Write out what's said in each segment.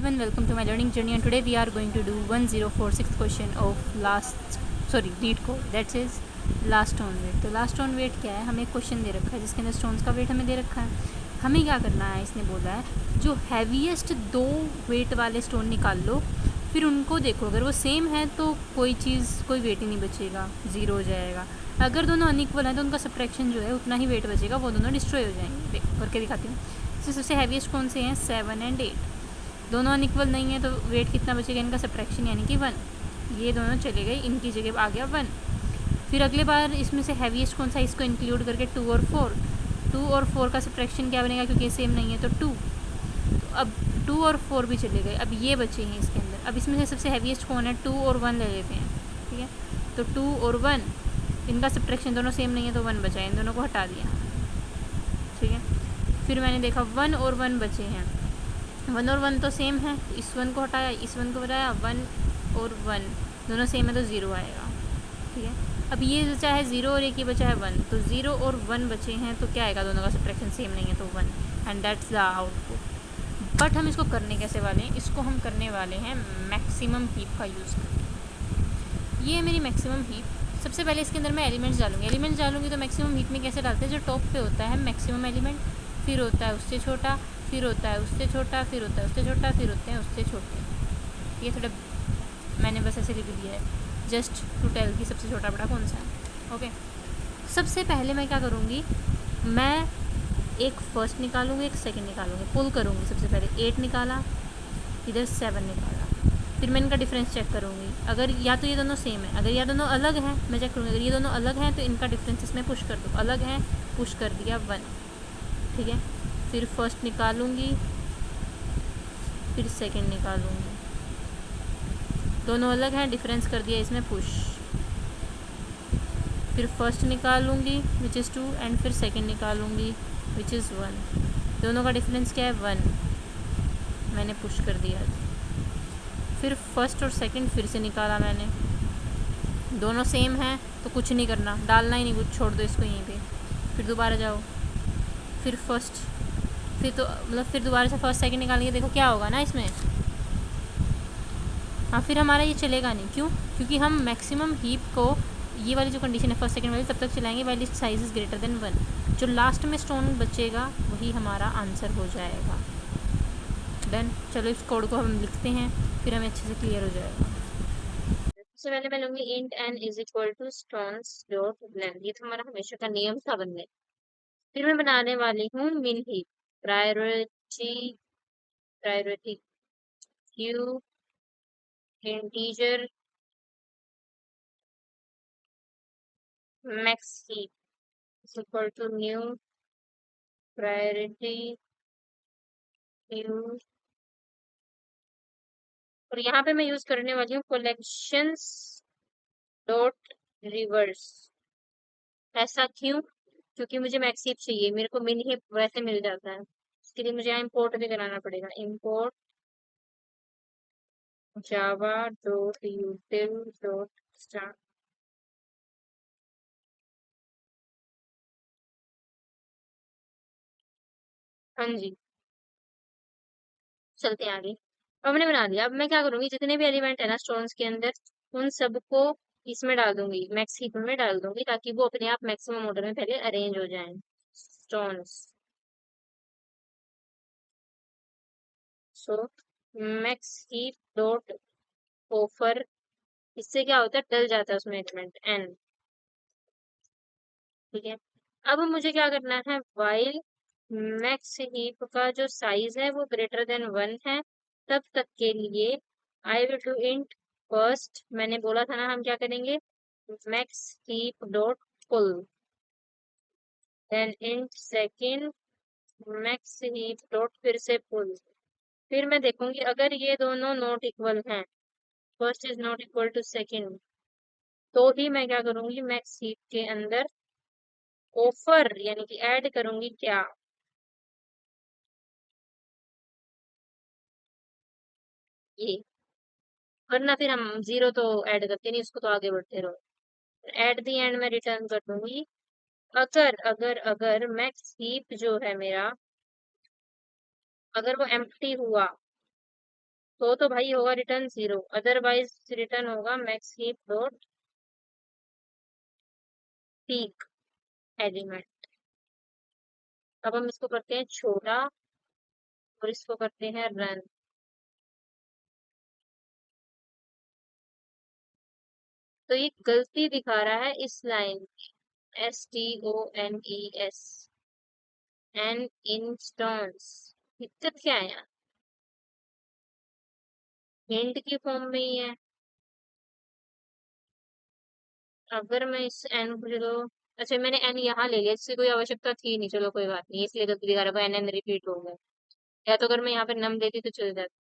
everyone, welcome to my learning journey, and today we are going to do 1046th question of lead code, that is last stone weight. तो last stone weight क्या है, हमें एक question दे रखा है जिसके अंदर स्टोन्स का वेट हमें दे रखा है। हमें क्या करना है, इसने बोला है जो हैवीएस्ट 2 वेट वाले स्टोन निकाल लो, फिर उनको देखो, अगर वो सेम है तो कोई वेट ही नहीं बचेगा, ज़ीरो हो जाएगा। अगर दोनों अनइक्वल हैं तो उनका सब्ट्रैक्शन जो है उतना ही वेट बचेगा, वो दोनों डिस्ट्रॉय हो जाएंगे। करके दिखाती हूँ। सबसे हैवीएस्ट कौन से हैं, 7 और 8। दोनों अनइक्वल नहीं है तो वेट कितना बचेगा इनका, सब्ट्रैक्शन यानी कि 1। ये दोनों चले गए, इनकी जगह आ गया 1। फिर अगले बार इसमें से हैवीएस्ट कौन सा, इसको इंक्लूड करके 2 और 4। 2 और 4 का सब्ट्रैक्शन क्या बनेगा, क्योंकि ये सेम नहीं है तो 2। तो अब 2 और 4 भी चले गए, अब ये बचे हैं इसके अंदर। अब इसमें से सबसे हैवीएस्ट कौन है, 2 और 1 ले लेते हैं, ठीक है। तो 2 और 1, इनका सब्ट्रैक्शन दोनों सेम नहीं है तो 1 बचा है, इन दोनों को हटा दिया, ठीक है। फिर मैंने देखा 1 और 1 बचे हैं, 1 और 1 तो सेम है, इस 1 को हटाया, इस 1 को बताया, 1 और 1 दोनों सेम है तो 0 आएगा, ठीक है। अब ये बचा है 0 और एक ही बचा है 1, तो 0 और 1 बचे हैं तो क्या आएगा, दोनों का सब्ट्रैक्शन सेम नहीं है तो 1, and that's the output. But हम इसको करने कैसे वाले हैं, इसको हम करने वाले हैं मैक्सिमम हीप का यूज़ करके। ये है मेरी मैक्सिमम हीप। सबसे पहले इसके अंदर मैं एलिमेंट्स डालूंगी तो मैक्सिमम हीप में कैसे डालते हैं, जो टॉप पे होता है मैक्सिमम एलिमेंट, फिर होता है उससे छोटा, फिर होता है उससे छोटा, फिर होता है उससे छोटा, फिर होते हैं उससे छोटे। ये थोड़ा मैंने बस ऐसे लिख दिया है जस्ट टू टेल कि सबसे छोटा बड़ा कौन सा है, ओके। सबसे पहले मैं क्या करूँगी, मैं एक फर्स्ट निकालूंगी, एक सेकंड निकालूंगी, पुल करूँगी। सबसे पहले 8 निकाला, इधर 7 निकाला, फिर मैं इनका डिफरेंस चेक करूँगी। अगर या तो ये दोनों सेम है, अगर या दोनों अलग हैं मैं चेक करूँगी, अगर ये दोनों अलग हैं तो इनका डिफरेंस इसमें पुश कर दो, अलग हैं पुश कर दिया 1, ठीक है। फिर फर्स्ट निकालूंगी, फिर सेकंड निकालूंगी, दोनों अलग हैं, डिफरेंस कर दिया इसमें पुश। फिर फर्स्ट निकालूंगी विच इज़ 2, एंड फिर सेकंड निकालूंगी विच इज़ 1, दोनों का डिफरेंस क्या है 1, मैंने पुश कर दिया। फिर फर्स्ट और सेकंड फिर से निकाला मैंने, दोनों सेम हैं तो कुछ नहीं करना, डालना ही नहीं कुछ, छोड़ दो इसको यहीं पे। फिर दोबारा जाओ, फिर फर्स्ट, फिर तो मतलब फिर दोबारा से फर्स्ट सेकंड निकालेंगे, देखो क्या होगा ना इसमें। हाँ, फिर हमारा ये चलेगा नहीं, क्यों, क्योंकि हम मैक्सिमम हीप को, ये वाली जो कंडीशन है फर्स्ट सेकंड वाली, तब तक चलाएंगे वाली साइज इज़ ग्रेटर देन 1। जो लास्ट में स्टोन बचेगा वही हमारा आंसर हो जाएगा। डन। चलो इस कोड को हम लिखते हैं, फिर हमें अच्छे से क्लियर हो जाएगा। सबसे पहले मैं लूँगी int n is equal to stones dot length, ये तो हमारा हमेशा का नियम था बनने। फिर मैं बनाने वाली हूँ min heap, priority priority queue integer max heap is equal to new priority queue, और यहाँ पे मैं यूज करने वाली हूँ कलेक्शंस डॉट रिवर्स। ऐसा क्यों, क्योंकि मुझे मैक्स हीप चाहिए, मेरे को मिन हीप वैसे मिल जाता है, इसके लिए मुझे यहाँ इम्पोर्ट भी कराना पड़ेगा। Import Java dot यूटिल dot start. हाँ जी, चलते हैं आगे। अब मैंने बना लिया, अब मैं क्या करूंगी, जितने भी एलिमेंट है ना स्टोन्स के अंदर, उन सबको इसमें डाल दूंगी, मैक्स हीप में डाल दूंगी, ताकि वो अपने आप मैक्सिमम ऑर्डर में पहले अरेंज हो जाएं स्टोन्स। सो मैक्स हीप डॉट ऑफर, इससे क्या होता है, डल जाता है उसमें एलिमेंट n, ठीक है। अब मुझे क्या करना है, वाइल मैक्स हीप का जो साइज है वो ग्रेटर देन 1 है, तब तक के लिए I will do int first, मैंने बोला था ना हम क्या करेंगे, max heap dot poll, then int second max heap dot फिर से फुल। फिर मैं देखूंगी अगर ये दोनों नॉट इक्वल हैं, first is not equal to second, तो ही मैं क्या करूंगी, मैक्स हीप के अंदर ऑफर यानी कि ऐड करूंगी क्या, ये। वरना फिर हम 0 तो ऐड करते नहीं, उसको तो आगे बढ़ते रहो। एट द एंड में रिटर्न कर दूंगी अगर अगर अगर मैक्स हीप जो है मेरा, अगर वो एम्प्टी हुआ, तो भाई होगा रिटर्न 0, अदरवाइज रिटर्न होगा max heap dot peak element. अब हम इसको करते हैं छोटा और इसको करते हैं रन। तो ये गलती दिखा रहा है इस लाइन की, STONES एन इंस्टॉन्स। दिक्कत क्या है यहाँ? हिंट की फॉर्म में ही है। अगर मैं इस एन को चलो, अच्छा मैंने एन यहाँ ले लिया, इससे कोई आवश्यकता थी नहीं, चलो कोई बात नहीं, इसलिए गलती दिखा रहा है, एन एन रिपीट हो गया। या तो अगर मैं यहाँ पे नम देती तो चल जाता।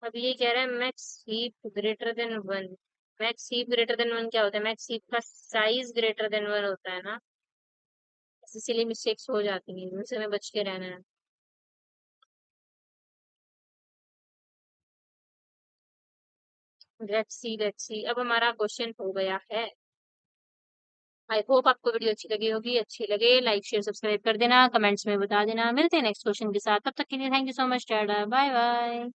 अब ये कह रहा है max heap greater than 1। Max heap greater than 1 क्या होता है? मैक्स हीप का साइज ग्रेटर देन 1 होता है ना, इसीलिए मिस्टेक्स हो जाती हैं, उनसे हमें बच के रहना है। लेट्स सी अब हमारा क्वेश्चन हो गया है। आई होप आपको वीडियो अच्छी लगी होगी, अच्छी लगे लाइक शेयर सब्सक्राइब कर देना, कमेंट्स में बता देना। मिलते हैं नेक्स्ट क्वेश्चन के साथ, तब तक के लिए thank you so much, tata bye bye.